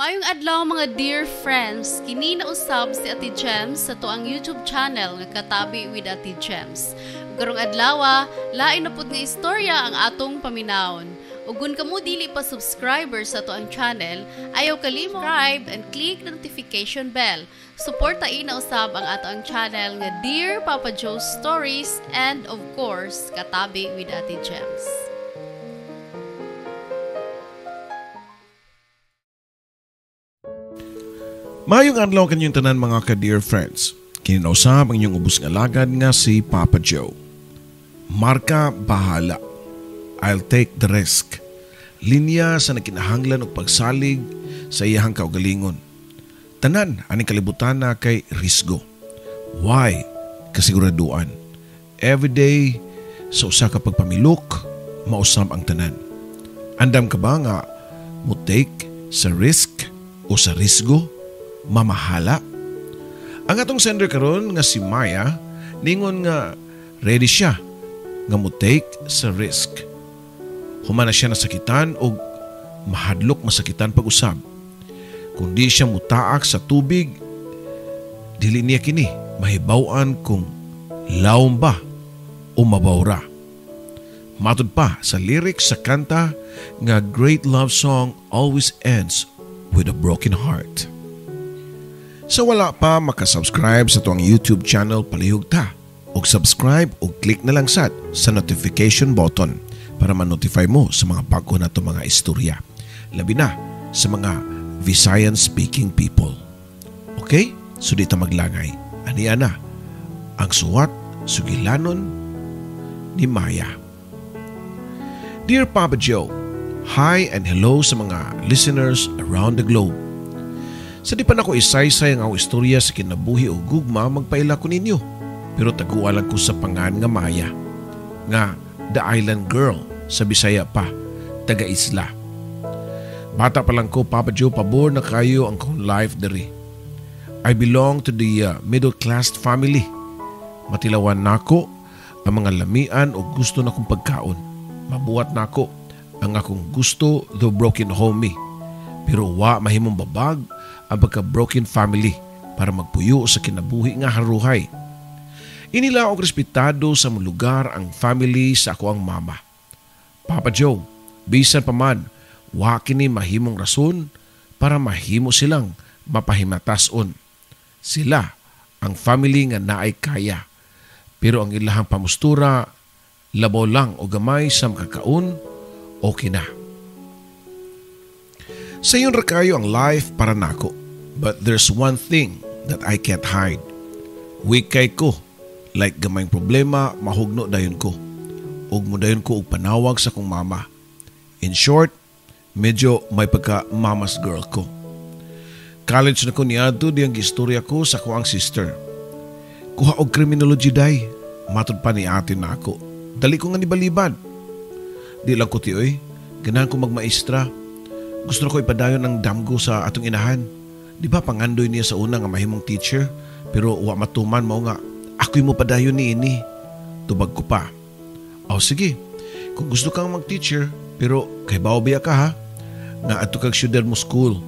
Maayong adlaw mga dear friends, kini na usab si Ate Gems sa tuang YouTube channel nga Katabi with Ate Gems. Karong adlaw, lain na pud nga istorya ang atong paminawon. Ug kun kamo dili pa subscriber sa tuang channel, ayaw kalimot subscribe and click the notification bell. Suportahin na usab ang atong channel nga Dear Papa Joe Stories and of course, Katabi with Ate Gems. Mayong adlaw kanyang tanan mga ka-dear friends. Kininausap ang inyong ubos nga lagad nga si Papa Joe. Marka bahala. I'll take the risk. Linya sa nakinahanglan og pagsalig sa iyahang kaugalingon. Tanan aning kalibutan na kay risgo. Why? Kasiguraduan. Everyday sa usa ka pagpamilok, mausab ang tanan. Andam ka ba nga mo take sa risk o sa risgo? Mamahala. Ang atong sender karon nga si Maya ningon nga ready siya nga mo take sa risk. Humana siya nasakitan o mahadlok masakitan pag-usab. Kung di siya mutaak sa tubig, dili niya kini mahibaw-an kung lawom ba o mabawra. Matud pa sa lyrics sa kanta nga great love song always ends with a broken heart. So wala pa makasubscribe sa tuang YouTube channel, palihog ta. O subscribe o click na lang sa notification button para ma-notify mo sa mga bago na to mga istorya. Labi na sa mga Visayan speaking people. Okay? So dito maglangay. Aniya na ang suwat, sugilanon ni Maya. Dear Papa Joe, hi and hello sa mga listeners around the globe. Sa di pa na ko isaysay ang istorya sa kinabuhi o gugma, magpaila ko ninyo. Pero tagualan ko sa pangan nga Maya. Nga the island girl sa Bisaya pa, taga-isla. Bata pa lang ko, Papa Joe, pabor na kayo ang kong life diri. I belong to the middle class family. Matilawan na ko ang mga lamian o gusto na kong pagkaon. Mabuhat na ko ang akong gusto though broken home me. Pero wa mahimong babag ang pagka-broken family para magpuyo sa kinabuhi nga haruhay. Inila og respetado sa mong lugar ang family sa ako ang mama. Papa Joe, bisan pa man, wa kini mahimong rason para mahimo silang mapahimatason. Sila ang family nga naay kaya. Pero ang ilahang pamustura, labaw lang o gamay sa makakaon, okay na. Sa iyon rakayo ang life para nako. But there's one thing that I can't hide. Wikay ko. Like gamayng problema, mahugno dayon ko. Ug mo dayon ko og panawag sa kong mama. In short, medyo may pagka mama's girl ko. College na ko niadto diyang gistorya ko sa kuang sister. Kuha og criminology day. Matod pa ni ate na ako. Dali ko nga nibalibad. Di lang ko tiyoy. Ganahan ko magmaestra. Gusto ko ipadayon ang damgo sa atong inahan. Di ba pangandoy niya sa una nga mahimong teacher, pero wa matuman mao nga ako'y mo padayon ni ini. Tubag ko pa. O sige, kung gusto kang mag-teacher, pero kay baobiya ka ha, nga ato kag syudad mo school,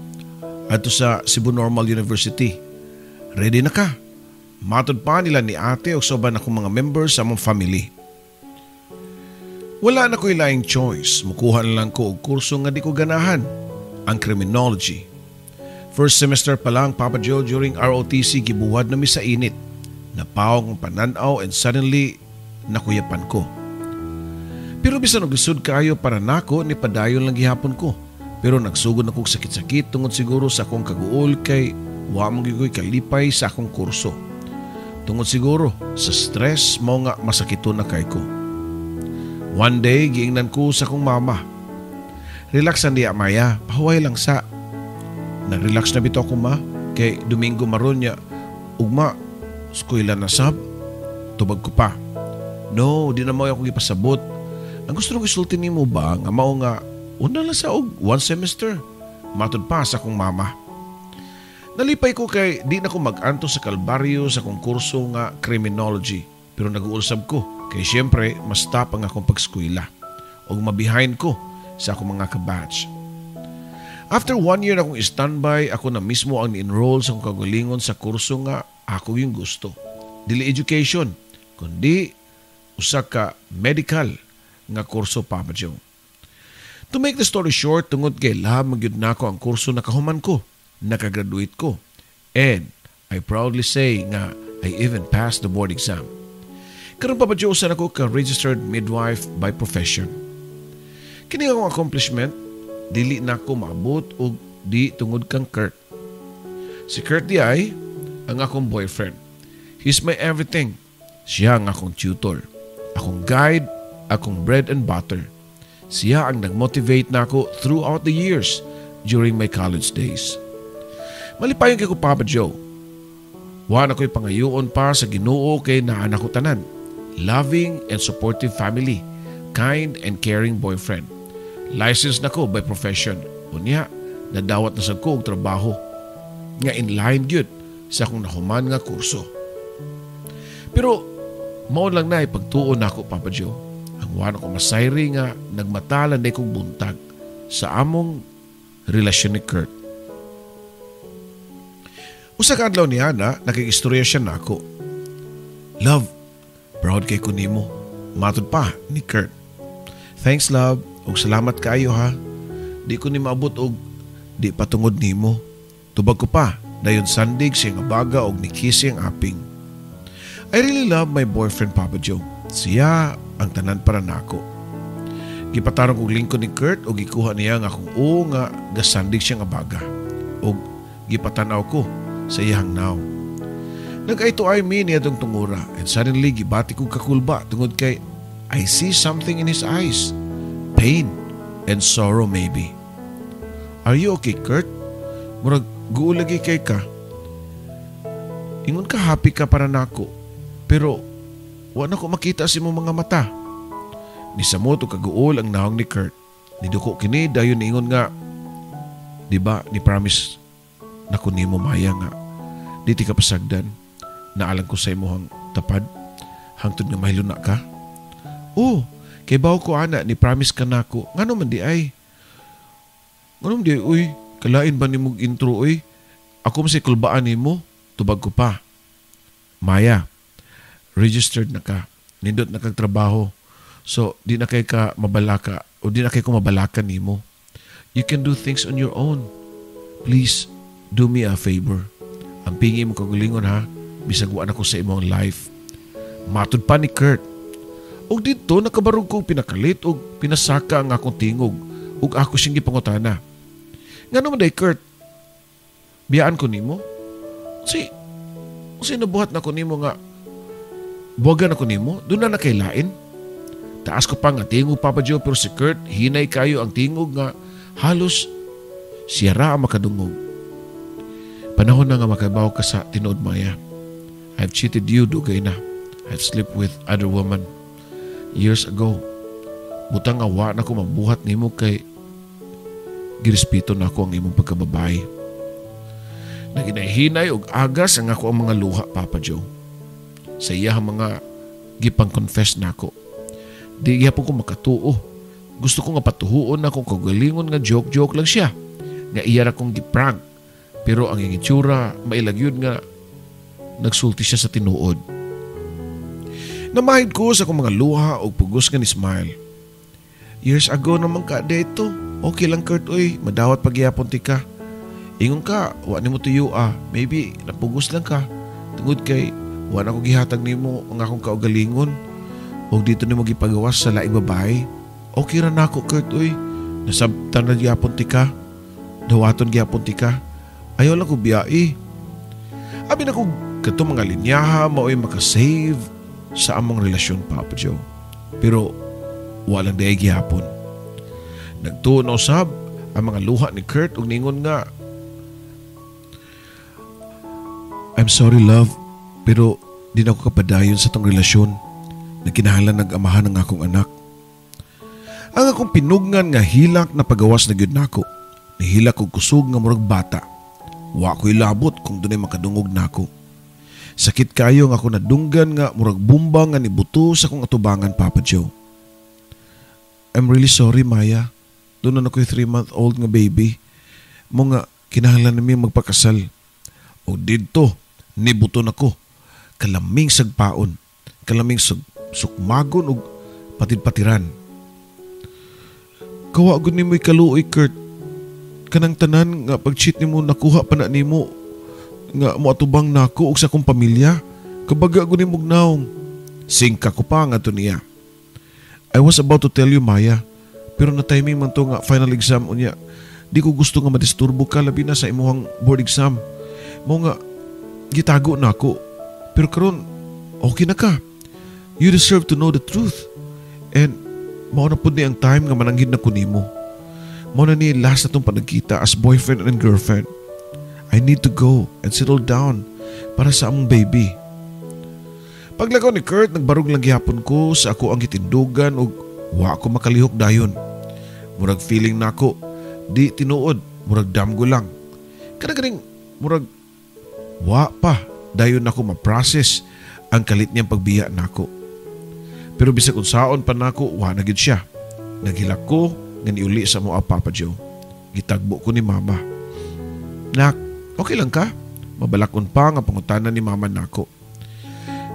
ato sa Cebu Normal University. Ready na ka? Matod pa nila ni ate o soban akong mga members sa mong family. Wala na ko'y laing choice. Mukuha na lang ko og kurso nga di ko ganahan, ang criminology. First semester pa lang, Papa Joe, during ROTC, gibuwad na mi sa init. Napawang pananaw and suddenly, nakuyapan ko. Pero bisan og lisod kayo para nako, ni padayon lang gihapon ko. Pero nagsugod na kong sakit-sakit tungod siguro sa akong kaguol kay wa mong gigoy kalipay sa akong kurso. Tungod siguro sa stress, mao nga masakito na kay ko. One day, giingnan ko sa akong mama. Relaxan diya, Maya. Pahuway lang sa. Nag-relax na bito ako, ma. Kay Domingo maron niya. Ugma, eskwela na sab. Tubag ko pa. No, di na mo ako ipasabot. Ang gusto nang isulti ni mo ba, nga mao nga, una lang sa og one semester. Matod pa sa akong mama. Nalipay ko kay di na ko mag-anto sa kalbaryo sa kong kurso nga criminology. Pero nag-uulsab ko. Kay siyempre, mas tapang akong pag-eskwela. O mabihind ko sa akong mga kabatch. After 1 year akong standby, ako na mismo ang ni-enroll sa kagalingon sa kurso nga ako yung gusto. Dili education, kundi usa ka medical nga kurso, Papa Joe. To make the story short, tungod kay lahab magyud nako ang kurso na kahuman ko, nakagraduate ko, and I proudly say nga I even passed the board exam. Karon, Papa Joe, usan ako ka registered midwife by profession. Kini akong accomplishment, dili na ko maabot og di tungod kang Kurt. Si Kurt di ay ang akong boyfriend. He's my everything. Siya ang akong tutor, akong guide, akong bread and butter. Siya ang nag-motivate na ako throughout the years during my college days. Malipayon kay ko, Papa Joe. Wa na ko'y pangayoon pa sa Ginoo kay naanak ko tanan. Loving and supportive family, kind and caring boyfriend. Licensed na ko by profession. Unya, nadawat na sa ko og trabaho. Nga in line gyud sa akong nahuman nga kurso. Pero, mao lang na ipagtuon nako, Papa Joe. Ang wala ko masayri nga nagmatalan na kong buntag sa among relasyon ni Kurt. Usa ka adlaw niya na nakikistorya siya nako. Love, proud kay ko nimo. Matod pa ni Kurt. Thanks, love. Og salamat kaayo ha. Di ko ni maabot og di patungod nimo. Tubag ko pa, dayon sandig siya nga baga og ni kiss siyang aping. I really love my boyfriend, Papa Joe. Siya ang tanan para nako. Gipatarong og lingkod ni Kurt og gikuha niya nga akong nga gasandig siya nga baga. Og gipatanaw ko sa iyang naw. Nag-eye to eye me niya tong tungura and suddenly gibati kong kakulba tungod kay I see something in his eyes. Pain and sorrow maybe. Are you okay, Kurt? Murag guulagi kay ka. Ingon ka happy ka para nako. Pero wala ko makita sa imong mga mata. Nisamo to kaguol ang naong ni Kurt. Niduko kini dayon ingon nga, di ba ni promise na ko nimo Maya nga di ti ka pasagdan. Naalang ko sa imong tapad hangtod nga mahiluna ka. Oh, kay bawo ko ana ni promise ka nako. Ngano man di ay? Ngano man di ay, uy, kalain ba ni mong intro uy? Ako masay kulbaan nimo, tubag ko pa. Maya, registered na ka. Nindot na kag trabaho. So, di na kay ka mabalaka o di na kay ko mabalakan nimo. You can do things on your own. Please, do me a favor. Ang pingi mo kagulingon ha, bisagwaan ako sa imong life. Matod pa ni Kurt. Og dito nakabarog ko pinakalit og pinasaka ang akong tingog og ako siyang gipangutana. Ngano man day Kurt? Biyaan ko nimo? Si nabuhat na ko nimo nga buwagan ako nimo, doon na nakailain. Taas ko pa nga tingog, Papa Joe, pero si Kurt, hinay kayo ang tingog nga halos siya ra ang makadungog. Panahon na nga makabaw ka sa tinuod, Maya. I've cheated you, dugay na. I've slept with other woman years ago. Butang awa na ko mabuhat nimo kay girespeto na ako ang imong pagkababae. Naginahinay og agas ang ako ang mga luha, Papa Joe. Sa iya mga gipang-confess na ako. Di gyapon ko makatuo. Gusto ko nga patuhuon na kung kagalingon nga joke-joke lang siya. Nga iya ra kong giprank. Pero ang iyang itsura, mailagyod nga nagsulti siya sa tinuod. Namahid ko sa akong mga luha o pugos nga ni Smile. Years ago naman ka dito. Okay lang Kurt, oy, madawat pagyapon ti ka. Ingon ka, wa nimo tuyo maybe napugos lang ka. Tungod kay wa na ko gihatag nimo ang akong kaugalingon. O dito nimo gipagawas sa laing babae. Okay ra nako Kurt, oy. Nasabtan na gyapon ti ka. Dawaton gyapon ti ka. Ayaw lang ko biyai. Abi na ko kato mga linyaha mao'y makasave sa among relasyon, Papa Joe. Pero walang day gyapon. Nagtuon na usab ang mga luha ni Kurt ug ningon nga, I'm sorry love, pero di na ako kapadayon sa tong relasyon na kinahanglan nag-amahan ng akong anak. Ang akong pinugnan nga hilak na pagawas na gyud nako. Nihilak og kusog nga murag bata. Wa ko'y labot kung dunay makadungog nako. Sakit kayo nga ako nadunggan nga murag bomba nga nibuto sa akong atubangan, Papa Joe. I'm really sorry, Maya. Doon na ako'y 3-month-old nga baby. mo nga kinahanglan nami magpakasal. O didto nibuton ako, kalaming sagpaon, kalaming sukmagon ug patid-patiran. Kawa gud nimo'y kaluoy, Kurt. Kanang tanan nga pag-cheat nimo nakuha pa na nimo nga moatubang nako og sa akong pamilya. Kabaga gud nimo naong. Singka ko pa nga to niya. I was about to tell you, Maya, pero na timing man to nga final exam unya. Di ko gusto nga madisturbo ka labi na sa imuhang board exam. Mo nga gitago na ako. Pero karon okay na ka. You deserve to know the truth. And mao na pud ni ang time nga mananghid na ko nimo. Mao na ni last atong panagkita as boyfriend and girlfriend. I need to go and settle down para sa among baby. Paglakaw ni Kurt, nagbarog lang gihapon ko sa ako ang gitindugan ug wa ko makalihok dayon. Murag feeling nako di tinuod, murag damgo lang. Kanagaring murag wa pa dayon nako ma-process ang kalit niyang pagbiya nako. Pero bisag unsaon pa nako wa na gid siya. Naghilak ko nga niuli sa moa Papa Joe. Gitagbo ko ni Mama. Nak, okay lang ka? Mabalakon pa nga pangutanan ni Mama nako.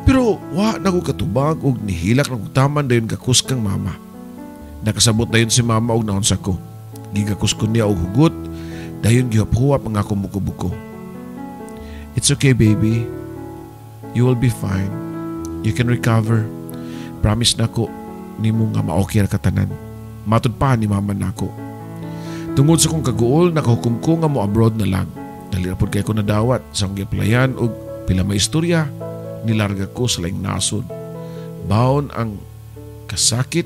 Pero wa na ko katubag og nihilak na kutaman dayon gakus kang Mama. Nakasabot dayon si Mama og naon sa ko. Gigakus ko niya og hugot dayon gihup-huwap ang akong buko-buko. It's okay, baby. You will be fine. You can recover. Promise na ko nimo nga ma-okay ra katanan. Matud pa ni Mama nako. Tungod sa kong kaguol, nakahukom ko nga mo abroad na lang. Nalirapod kay ko nadawat sa akong giaplayan og pila may istorya. Nilarga ko sa laing nasod. Baon ang kasakit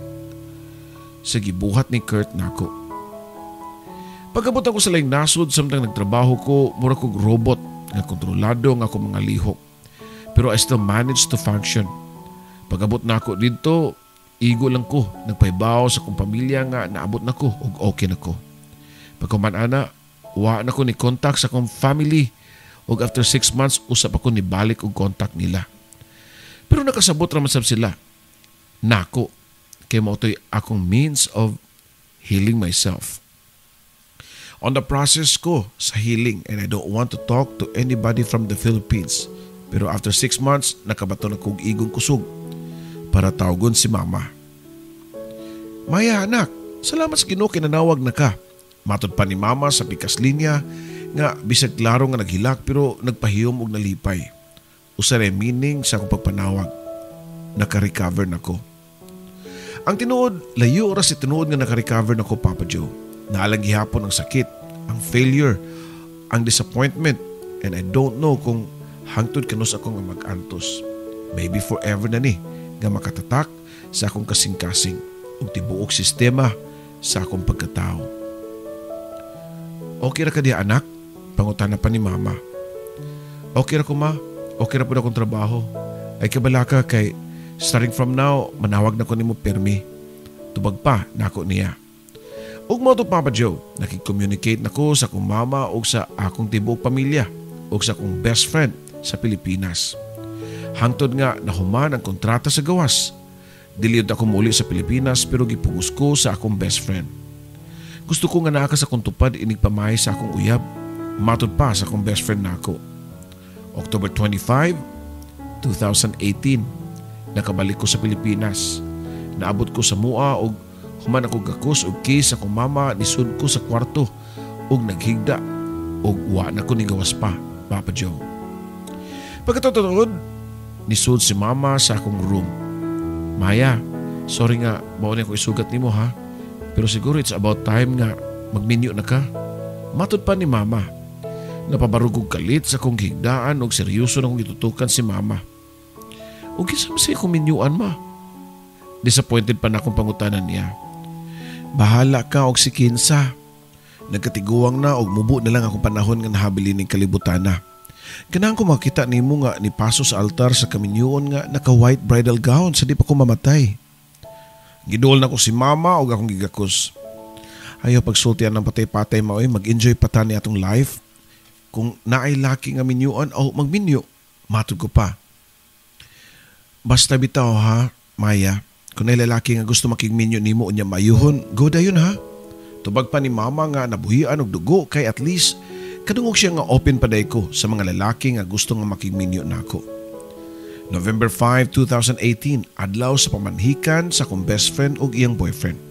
sa gibuhat ni Kurt nako. Pagabot ako sa laing nasod, samtang nagtrabaho ko, mura kong robot nga kontrolado nga akong mga lihok. Pero I still managed to function. Pagabot na ako dito, igo lang ko, nagpaibaw sa kong pamilya nga naabot na ko ug okay na ko. Pagkuman-ana, wa na ko ni contact sa kong family ug after 6 months, usap ako ni balik og contact nila. Pero nakasabot raman sab sila. Nako, kay mao to'y akong means of healing myself. On the process ko sa healing, and I don't want to talk to anybody from the Philippines. Pero after 6 months, nakabato na kong igong kusog para tawagon si Mama. Maya, anak, salamat sa Ginoo kinanawag na ka. Matod pa ni Mama sa pikas linya nga bisag klaro nga naghilak pero nagpahiyom og nalipay. Usa ra meaning sa akong pagpanawag. Naka-recover na ko. Ang tinuod, layo ra si tinuod nga naka-recover na ko, Papa Joe. Naalang gihapon ang sakit, ang failure, ang disappointment, and I don't know kung hangtod kanus ako nga mag-antos. Maybe forever na ni nga makatatak sa akong kasing-kasing ug tibuok sistema sa akong pagkatao. Okay ra ka di, anak? Pangutana pa ni Mama. Okay ra ko, Ma. Okay ra po na akong trabaho. Ay kabala ka kay starting from now, manawag na ko nimo permi. Tubag pa nako niya. Ug mo to, Papa Joe, nakikommunicate na ko sa akong mama ug sa akong tibuok pamilya ug sa akong best friend sa Pilipinas. Hangtod nga nahuman ang kontrata sa gawas. Diliod ako muli sa Pilipinas pero gipugos ko sa akong best friend. Gusto ko nga naa ka sa kong tupad inig pamahay sa akong uyab. Matod pa sa akong best friend nako. October 25, 2018, nakabalik ko sa Pilipinas. Naabot ko sa mua og human ako gakus og case akong mama nisud ko sa kwarto og naghigda og wa na ko ni gawas pa, Papa Joe. Pagkatotod, nisud si Mama sa akong room. Maya, sorry nga, mao ni ako isugat nimo ha. Pero siguro it's about time nga magminyo na ka. Matod pa ni Mama. Napabarug og kalit sa kong higdaan og seryoso na kong itutukan si Mama. Og kinsa man siya akong minyuan, Ma? Disappointed pa na akong pangutanan niya. Bahala ka og si kinsa. Nagkatiguang na og mubo na lang akong panahon nga nahabilin ning kalibutan na. Kanang ko makita nimo nga ni paso sa altar sa kaminyuon nga naka-white bridal gown sa di pa ko mamatay. Gidol na ko si Mama og akong gigakos. Ayaw pagsultian ng patay-patay maoy, mag-enjoy pa ta ni atong life. Kung naay laki nga minyuan o magminyo, matod ko pa. Basta bitaw ha, Maya. Kung naay lalaki nga gusto makigminyo nimo unya mayuhon, go dayon ha. Tubag pa ni mama nga nabuhian og dugo kay at least kadungog siya nga open paday ko sa mga lalaki nga gusto nga makigminyo nako. November 5, 2018, adlaw sa pamanhikan sa akong best friend ug iyang boyfriend.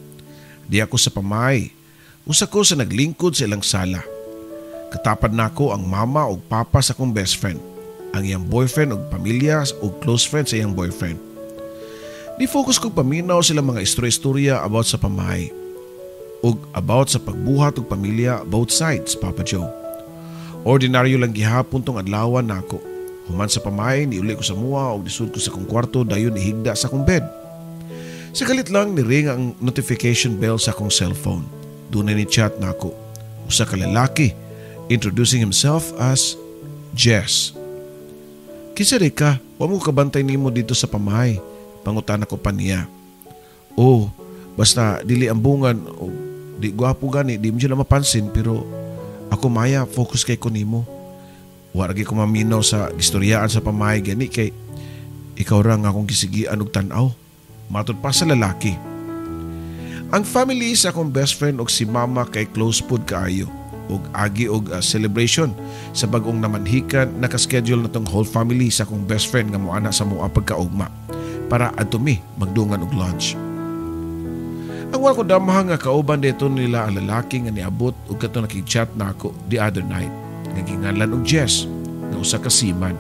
Di ako sa pamay. Usa ko sa naglingkod sa ilang sala. Katapad nako ang mama ug papa sa akong best friend, ang iyang boyfriend ug pamilya ug close friend sa iyang boyfriend. Di focus ko paminaw sila mga istorya about sa pamay ug about sa pagbuhat ug pamilya both sides, Papa Joe. Ordinaryo lang gihapon tong adlawan nako. Human sa pamay, niuli ko sa mua ug nisud ko sa akong kwarto dayon ihigda sa akong bed. Sa galit lang niring ang notification bell sa akong cellphone. Dunay ni chat nako. Usa ka lalaki introducing himself as Jess. Kinsa di ka? Wa mo kabantay nimo dito sa pamay. Pangutana ko pa niya. Oh, basta dili ambungan o di gwapo gani, di mo siya na mapansin pero ako maya focus kay ko nimo. Wa ra ko maminaw sa gistoryaan sa pamay gani kay ikaw ra nga akong gisigian og tan-aw. Matod pa sa lalaki. Ang family sa akong best friend og si mama kay close pod kaayo og agi og celebration sa bag-ong namanhikan naka-schedule na tong whole family sa akong best friend nga moana sa moa pagkaugma para adto mi magdungan og lunch. Ang wala ko damha nga kauban dito nila ang lalaki nga niabot ug kato nakig-chat na ako the other night. Naginganlan og Jess nga usa ka seaman.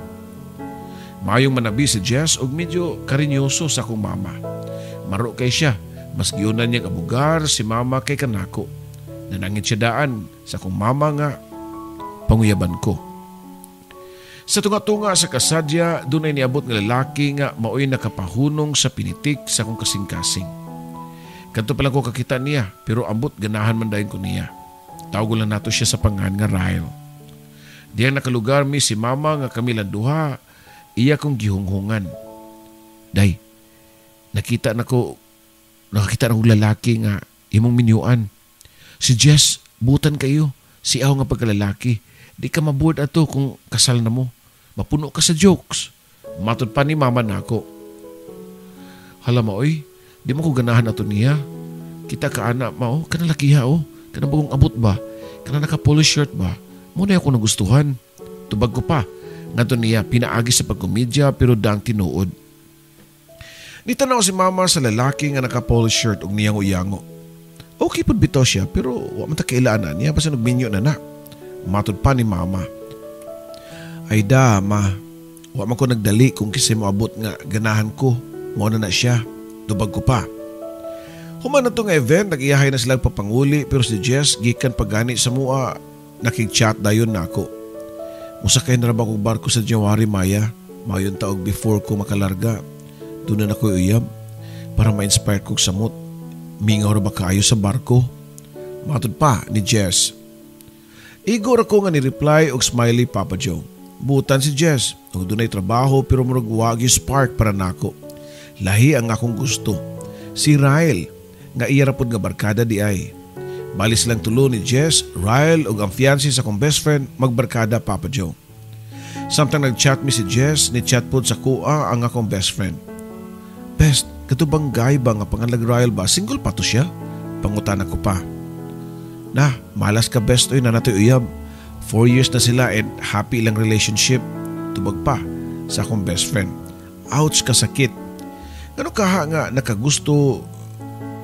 Mayong manabi si Jess ug medyo karinyoso sa akong mama. Maro kay siya, mas giunan niyang abugar si mama kay kanako. Nanangit siya daan sa akong mama nga panguyaban ko. Sa tunga-tunga sa kasadya, dunay niabot nga lalaki nga maoy nakapahunong sa pinitik sa akong kasing-kasing. Kanto pa lang ko kakita niya, pero ambot ganahan man dayon ko niya. Tawag lang nato siya sa pangan nga Ryle. Diyang nakalugar mi si mama nga kami lang duha, iya kong gihunghungan. Day, nakita na kong lalaki nga imong minyuan. Si Jess, butan kayo. Si aw nga pagkalalaki. Di ka mabuod ato kung kasal na mo. Mapuno ka sa jokes. Matod pa ni mama nako. Hala mo oy, di mo ko ganahan ato niya. Kita ka anak mo, kanalakiha o. Kanabagong abot ba? Kana naka-polish shirt ba? Muna ako nagustuhan. Tubag ko pa. Nga niya, pinaagi sa pagkomedya pero daang tinuod. Nitanaw si mama sa lalaki nga naka-polish shirt og niyang uyango. Okay pud bitaw siya pero wa man ta kailangan niya basta nagminyo na na. Matod pa ni mama. Ay da, ma. Wa man ko nagdali kung kisay moabot nga ganahan ko. Mao na siya. Tubag ko pa. Human na to nga event, nag-iyahay na silang papanguli pero si Jess gikan pagani sa mua. Nakig-chat dayon na ako. Musakay na rabang kong barko sa January, Maya. Mayon taog before ko makalarga. Doon na ako uyab para ma-inspire kong samot. Mingaw ra ba kayo sa barko? Matod pa ni Jess. Igor ako nga ni-reply og smiley, Papa Joe. Butan si Jess. Ug dunay trabaho pero murag wagi spark para nako. Lahi ang akong gusto. Si Ryle nga iya rapod nga barkada di ay. Balis lang tulo ni Jess, Ryle ug ang fiancé sa akong best friend magbarkada, Papa Joe. Samtang nag-chat mi si Jess, ni-chat pod sa kuha ang akong best friend. Best, katubang guy ba nga pangalag Ryle ba? Single pa to siya? Pangutan ko pa. Na, malas ka best oy na nato uyab. 4 years na sila and happy lang relationship. Tubag pa sa akong best friend. Ouch, kasakit. Ngano kaha nga nakagusto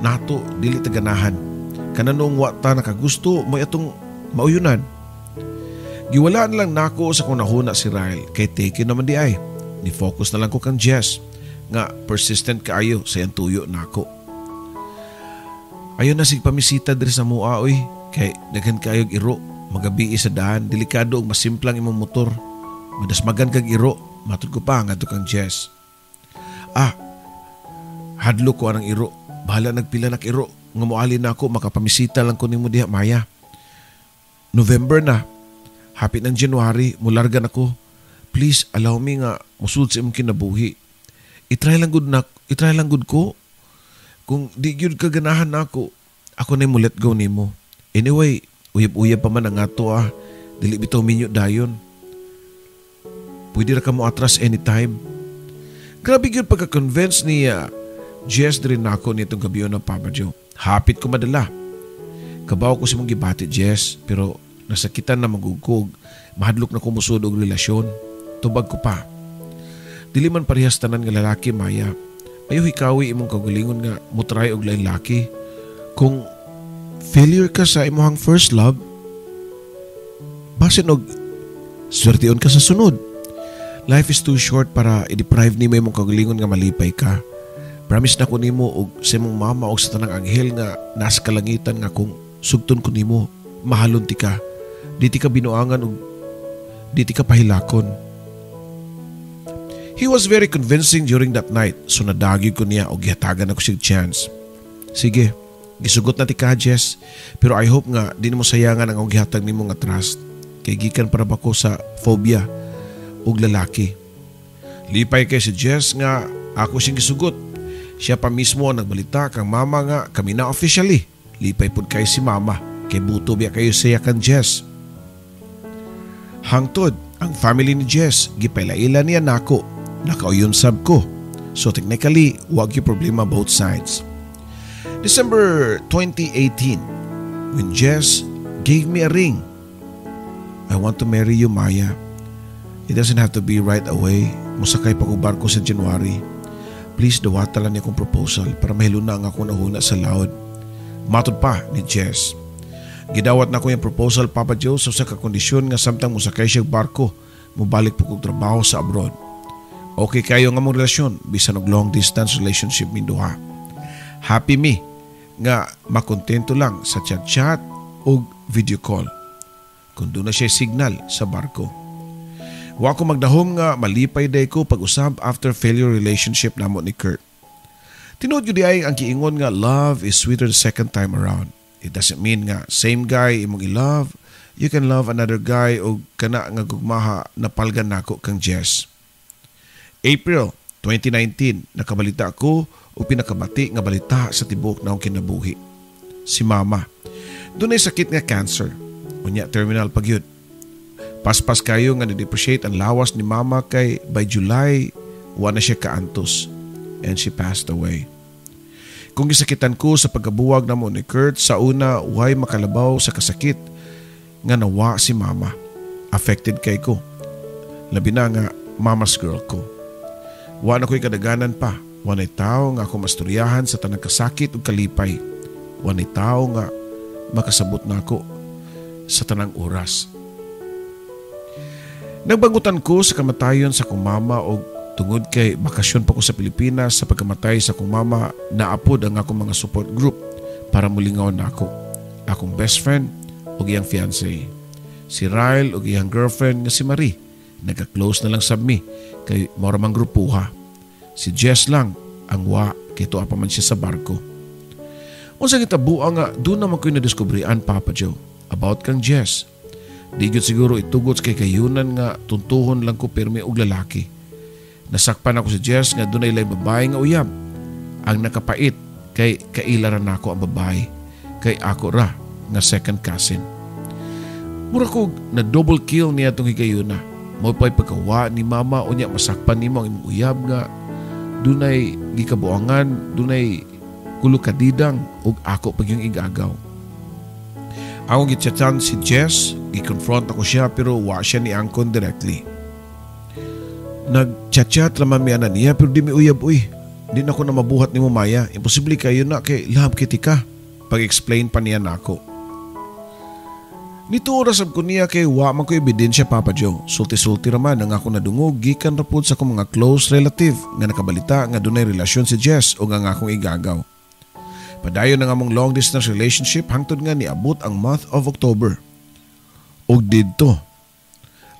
nato dili ta ganahan. Kananong wata nakagusto mo itong mauyunan. Giwalaan lang nako sa kung nahuna si Ryle kay take naman di ay. Ni-focus na lang ko kang Jess nga persistent kaayo sa iyang tuyo nako. Ayon na sig pamisita diri sa mua oy kay daghan kayog iro magabi sa daan delikado og masimplang imong motor. Madasmagan kag iro matud ko pa ngadto kang Jess. Hadlo ko anang iro. Bahala nagpila nak iro. Nga moali na ako, makapamisita lang ko ni mo diha, Maya. November na. Hapit ng January, mulargan ako. Please, allow me nga, musud sa imong kinabuhi. Itry lang good ko. Kung di gyud ka ganahan na ako na mo let go ni mo. Anyway, uyab-uyab pa man ang ato Dili bitaw minyo dayon. Pwede ra ka mo atras anytime. Grabe gyud pagka-convince niya. Jess din ako nitong gabi na, Papa Joe. Hapit ko madala. Kabaw ko si mong gibati, Jess, pero nasakitan na magugkog. Mahadlok na kumusod og relasyon. Tubag ko pa. Dili man parehas tanan nga lalaki, Maya. Ayaw hikawi imong kagalingon nga mutry og lalaki. Kung failure ka sa imong first love, basin og swertiyon ka sa sunod. Life is too short para i-deprive nimo imong kagalingon nga malipay ka. Promise na ko nimo og sa imong mama og sa tanang anghel nga nasa kalangitan nga kung sugton ko nimo, mahalon ti ka. Di ti ka binuangan og di ti ka pahilakon. He was very convincing during that night, so nadagig ko niya o gihatagan ako sig chance. Sige, gisugot na ti ka, Jess, pero I hope nga di mo sayangan ang gihatag nimo nga trust. Kay gikan para ba ko sa phobia og lalaki. Lipay kay si Jess nga ako siyang gisugot. Siya pa mismo ang nagbalita kang mama nga kami na officially. Lipay pud kay si mama, kay buto biya kayo saya kan Jess. Hangtod, ang family ni Jess, gipailaila niya nako. Nakauyon-sab ko. So technically, wag yung problema both sides. December 2018, when Jess gave me a ring. I want to marry you, Maya. It doesn't have to be right away. Musakay pa ko barko sa January. Please dawata lang niya kong proposal para mahilo na ang ako nahuna sa laod. Matod pa ni Jess. Gidawat na ko yung proposal, Papa Joe, sa kakondisyon nga samtang musakay siya barko, mubalik po kong trabaho sa abroad. Okay kayo nga mong relasyon, bisan og long distance relationship min duha. Happy me nga makontento lang sa chat-chat o video call. Kung doon na siya signal sa barko. Wa ko magdahom nga malipay day ko pag-usab after failure relationship namo ni Kurt. Tinood yun di ay ang kiingon nga love is sweeter the second time around. It doesn't mean nga same guy imong i-love, you can love another guy o kana nga gugmaha na palgan nako kang Jess. April 2019, nakabalita ako o pinakabati nga balita sa tibok na akong kinabuhi. Si mama. Doon ay sakit nga cancer. Unya terminal pagyud. Paspas kayo nga na-depreciate ang lawas ni mama kay by July, wala na siya kaantos. And she passed away. Kung gisakitan ko sa pagkabuwag na mo ni Kurt, sa una, way makalabaw sa kasakit nga nawa si mama. Affected kay ko. Labi na nga mama's girl ko. Wala ko'y kadaganan pa. Wanay tao nga ako masturyahan sa tanang kasakit o kalipay. Wanay tao nga makasabot na ako sa tanang oras. Nagbangutan ko sa kamatayon sa kong mama o tungod kay bakasyon pa ko sa Pilipinas sa pagkamatay sa kong mama, naapod ang akong mga support group para mulingaw na ako. Akong best friend o iyang fiancé. Si Ryle o iyang girlfriend nga si Marie. Nagka-close na lang sab mi kay moramang grupuha. Si Jess lang ang wa kay tuwa pa man siya sa barko. Unsa gitabuha nga doon naman ko'y nadiskubrian, Papa Joe, about kang Jess. Di gyud siguro itugot kay kayunan nga tuntuhon lang ko pirmi og lalaki. Nasakpan ako si Jess nga doon ay lay babae nga uyab. Ang nakapait kay kailaran nako ang babae kay ako ra nga second cousin. Mura ko na double kill niya itong higayuna. Mo pa'y pagkawa ni mama o niya masakpan ni mo ang uyab nga dunay gikabuangan, dunay kulukadidang ug ako pag yung igagaw. Ako gitchatan si Jess, gikonfront ako siya pero wa siya ni angkon directly. Nagchat-chat naman mi anan niya pero di mi uyab uy. Di na ako na mabuhat ni mo, Maya. Imposible kayo na kay lahab kiti ka. Pag-explain pa niya na ako. Nito orasab ko niya kay wa man ko ebidensya, Papa Joe. Sulti-sulti raman ang ako nadungog gikan ra pud sa akong mga close relative nga nakabalita nga dunay relasyon si Jess o nga akong igagaw. Padayon na nga mong long distance relationship hangtod nga niabot ang month of October. Og didto.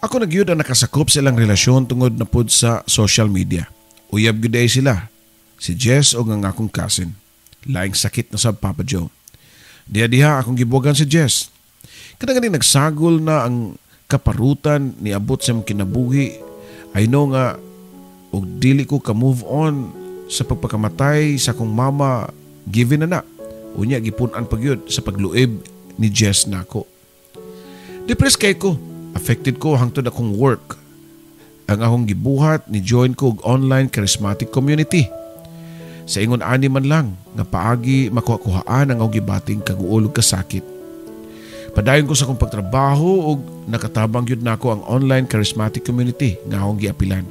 Ako nagyud ang nakasakop sa ilang relasyon tungod na pud sa social media. Uyab gyud ay sila. Si Jess o nga akong cousin. Laing sakit na sa Papa Joe. Diha-diha akong gibugan si Jess. Kadang-kadang nagsagol na ang kaparutan ni abot sa mga kinabuhi. I know nga og dili ko ka-move on sa pagpakamatay sa akong mama given na. Unya gipunan pagyud sa pagluib ni Jess nako. Depressed kay ko. Affected ko hangtod akong work. Ang akong gibuhat ni join ko og online charismatic community. Sa ingon ani man lang nga paagi makuha-kuhaan ang akong gibating kaguol ug kasakit. Padayon ko sa akong pagtrabaho ug nakatabang gyud nako ang online charismatic community nga akong giapilan.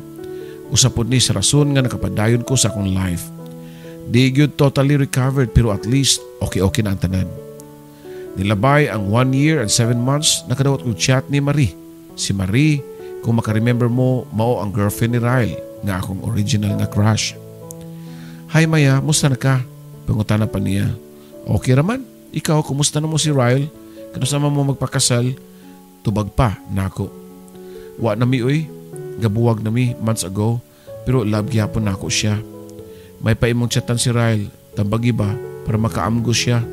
Usapod ni sa rason nga nakapadayon ko sa akong life. Di gyud totally recovered pero at least okay na ang tanan. Nilabay ang 1 year and 7 months nakadawat kong chat ni Marie. Si Marie, kung makaremember mo, mao ang girlfriend ni Ryle nga akong original nga crush. Hi Maya, musta na ka? Pangutana pa niya. Okay raman, ikaw kumusta na mo si Ryle? Kanusama mo magpakasal? Tubag pa nako. Wa na mi oy, gabuwag na mi months ago pero love gyapon nako siya. May paimong chatan si Ryle, tambagi ba para makaamgo siya.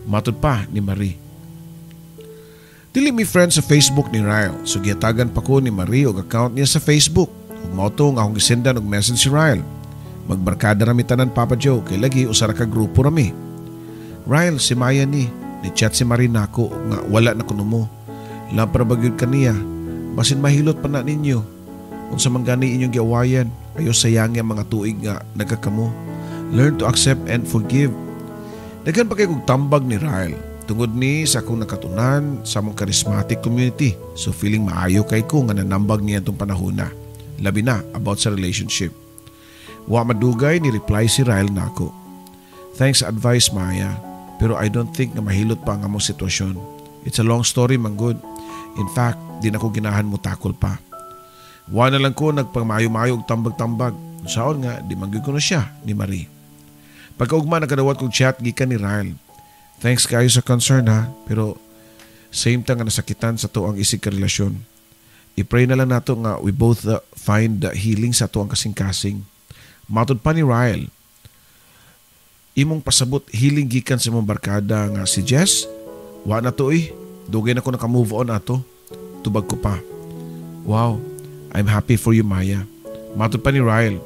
Matod pa ni Marie. Dili mi friend sa Facebook ni Ryle, so giatagan pa ko ni Marie og account niya sa Facebook. Ug mao to nga akong gisendan og message si Ryle. Magbarkada rami tanan Papa Joe kay lagi usara ka grupo rami. Ryle, si Maya ni chat si Marie nako nga wala na kuno mo. Lapar bagyod kaniya. Basin mahilot pa na ninyo. Unsa man gani inyong giawayan, ayo sayangi ang mga tuig nga nagkakamo. Learn to accept and forgive. Daghan pa kay kog tambag ni Ryle. Tungod ni sa akong nakatunan sa among charismatic community. So feeling maayo kay ko nga nanambag niya itong panahon na. Labi na about sa relationship. Wa madugay ni reply si Ryle nako. Thanks sa advice Maya. Pero I don't think na mahilot pa ang among sitwasyon. It's a long story manggod. In fact, di na ko ginahan mo takol pa. Wa na lang ko nagpamayo-mayo og tambag-tambag. Saon nga, di manggod ko na siya ni Marie. Pagkaugma nakadawat kong chat gikan ni Ryle. Thanks kayo sa concern ha, pero same time nga nasakitan sa to ang isig ka relasyon. I-pray na lang nato nga we both find the healing sa to ang kasing-kasing. Matod pa ni Ryle. Imong pasabot healing gikan sa imong barkada nga si Jess. Wa na to dugay na ko naka-move on ato. Tubag ko pa. Wow, I'm happy for you Maya. Matod pa ni Ryle.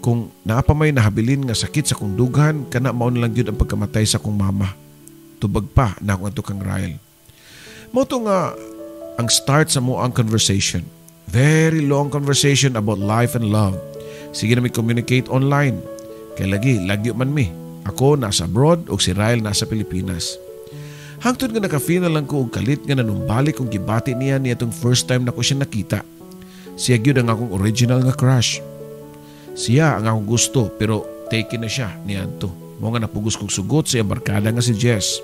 Kung naapamay nahabilin nga sakit sa kong dughan, kana mao na lang yun ang pagkamatay sa kong mama. Tubag pa na akong ato kang Ryle. Mao to nga ang start sa mo ang conversation. Very long conversation about life and love. Sige na mi communicate online. Kay lagi man mi. Ako nasa abroad o si Ryle nasa Pilipinas. Hangtod nga naka-feel na lang ko og kalit nga nanumbalik kong gibati niya itong first time na ko siya nakita. Siya gyud ang akong original nga crush. Siya ang akong gusto pero taken na siya niadto. Mo nga napugos kong sugot sa iyang barkada nga si Jess.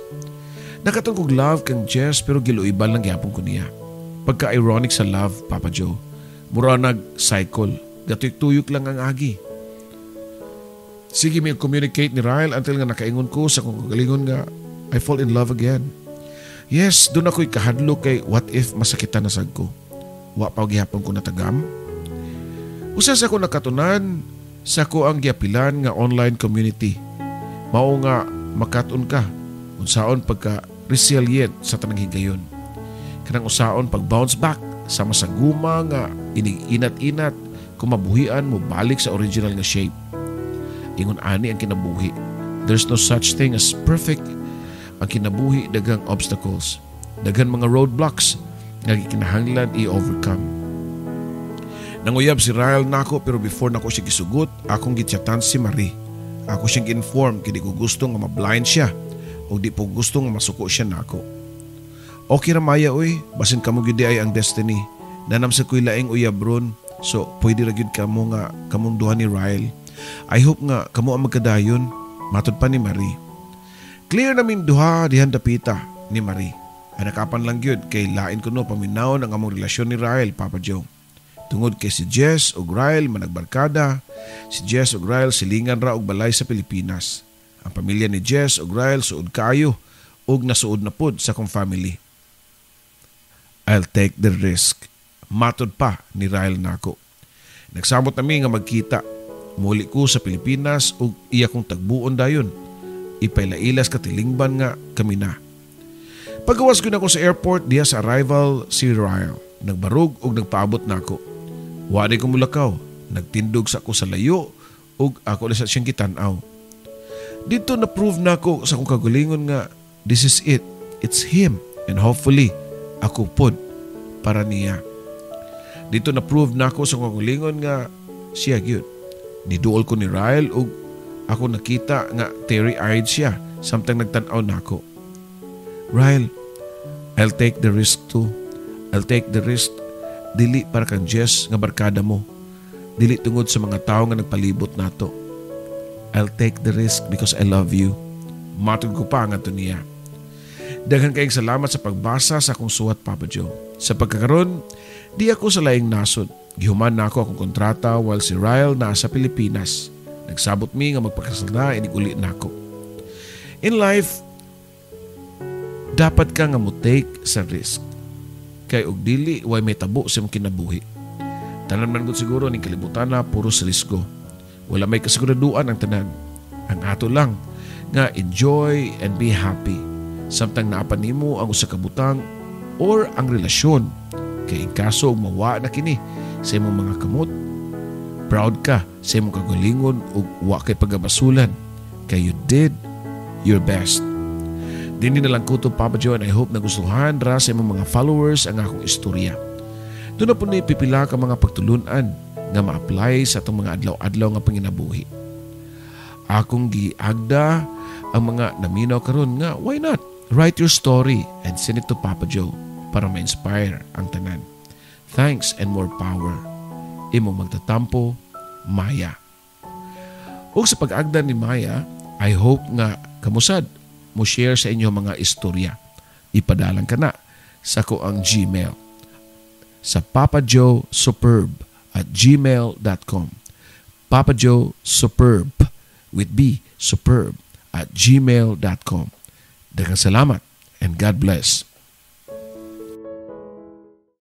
Nakatong kong love kang Jess pero giluibal lang gyapon ko niya. Pagka-ironic sa love, Papa Joe. Mura nag-cycle. Gatuyok-tuyok lang ang agi. Sige may communicate ni Ryle until nga nakaingon ko sa kong kagalingon nga I fall in love again. Yes, doon ako'y kahadlo kay what if masakitan na sad ko. Wa pa gihapon ko natagam. Usa sa ko nakatunan sa ko ang giapilan nga online community. Mao nga makaton ka unsaon pagka resilient sa tanang higayon. Kanang usaon pag bounce back sama sa guma nga inig-inat-inat kung mabuhian mo balik sa original nga shape. Ingon ani ang kinabuhi. There's no such thing as perfect. Ang kinabuhi daghang obstacles, daghang mga roadblocks nga kinahanglan i-overcome. Nanguyab si Ryle nako pero before nako siya gisugot, akong gichatan si Marie. Ako siyang gi-inform kay di ko gusto nga ma-blind siya o di po gusto nga masuko siya nako. Okay ra Maya oy, basin kamo gyud ay ang destiny. Nanam sa kuy laing uyab ron, so pwede ra gyud kamo nga kamong duha ni Ryle. I hope nga kamo ang magkadayon. Matod pa ni Marie. Clear namin duha dihan dapita ni Marie. Ay nakapan lang gyud kay lain kuno paminaw ang among relasyon ni Ryle, Papa Joe. Tungod kay si Jess ug Ryle managbarkada, si Jess ug Ryle silingan ra og balay sa Pilipinas. Ang pamilya ni Jess ug Ryle suod kaayo ug nasuod na pud sa kong family. I'll take the risk. Matod pa ni Ryle nako. Nagsamot nami nga magkita. Muli ko sa Pilipinas ug iya kong tagbuon dayon. Ipailailas katilingban nga kami na. Pagawas ko na ko sa airport diya sa arrival si Ryle. Nagbarog ug nagpaabot na ako. Wadi ko mulakaw. Nagtindog sa ako sa layo ug ako na sa siyang kitanaw. Dito na-prove na ako sa akong kagalingon nga this is it. It's him. And hopefully, ako pod para niya. Dito na-prove na ako sa akong kagalingon nga siya gyud. Niduol ko ni Ryle ug ako nakita nga teary-eyed siya samtang nagtanaw na ako. Ryle, I'll take the risk too. I'll take the risk dili para kang Jess nga barkada mo. Dili tungod sa mga tao nga nagpalibot nato. I'll take the risk because I love you. Matod ko pa nga to niya. Daghan kayong salamat sa pagbasa sa akong suwat, Papa Joe. Sa pagkakaroon, di ako sa laing nasod. Gihuman na ako akong kontrata while si Ryle nasa Pilipinas. Nagsabot mi nga magpakasal na, iniguli na ako. In life, dapat ka nga mo take sa risk. Kay og dili, way may tabo sa mong kinabuhi. Tanan man gud siguro ning kalibutan na puro sa risko. Wala may kasiguraduan ang tanan. Ang ato lang nga enjoy and be happy. Samtang naapan nimo ang usa ka butang or ang relasyon. Kay in kaso mawa na kini sa imong mga kamot, proud ka sa imong kagalingon ug wa kay pagabasulan. Kay you did your best. Dini na lang ko to, Papa Joe, and I hope na gustuhan ra sa imong mga followers ang akong istorya. Doon na po na ipipila ka mga pagtulunan nga ma-apply sa itong mga adlaw-adlaw nga panginabuhi. Akong giagda ang mga naminaw karon nga, why not? Write your story and send it to Papa Joe para ma-inspire ang tanan. Thanks and more power. Imong magtatampo, Maya. O sa pag-agda ni Maya, I hope nga kamusad mo share sa inyo mga istorya. Ipadalan ka na sa ko ang Gmail sa papajoesuperb@gmail.com. Papa Joe Superb with B, superb @gmail.com. Daghang salamat and God bless.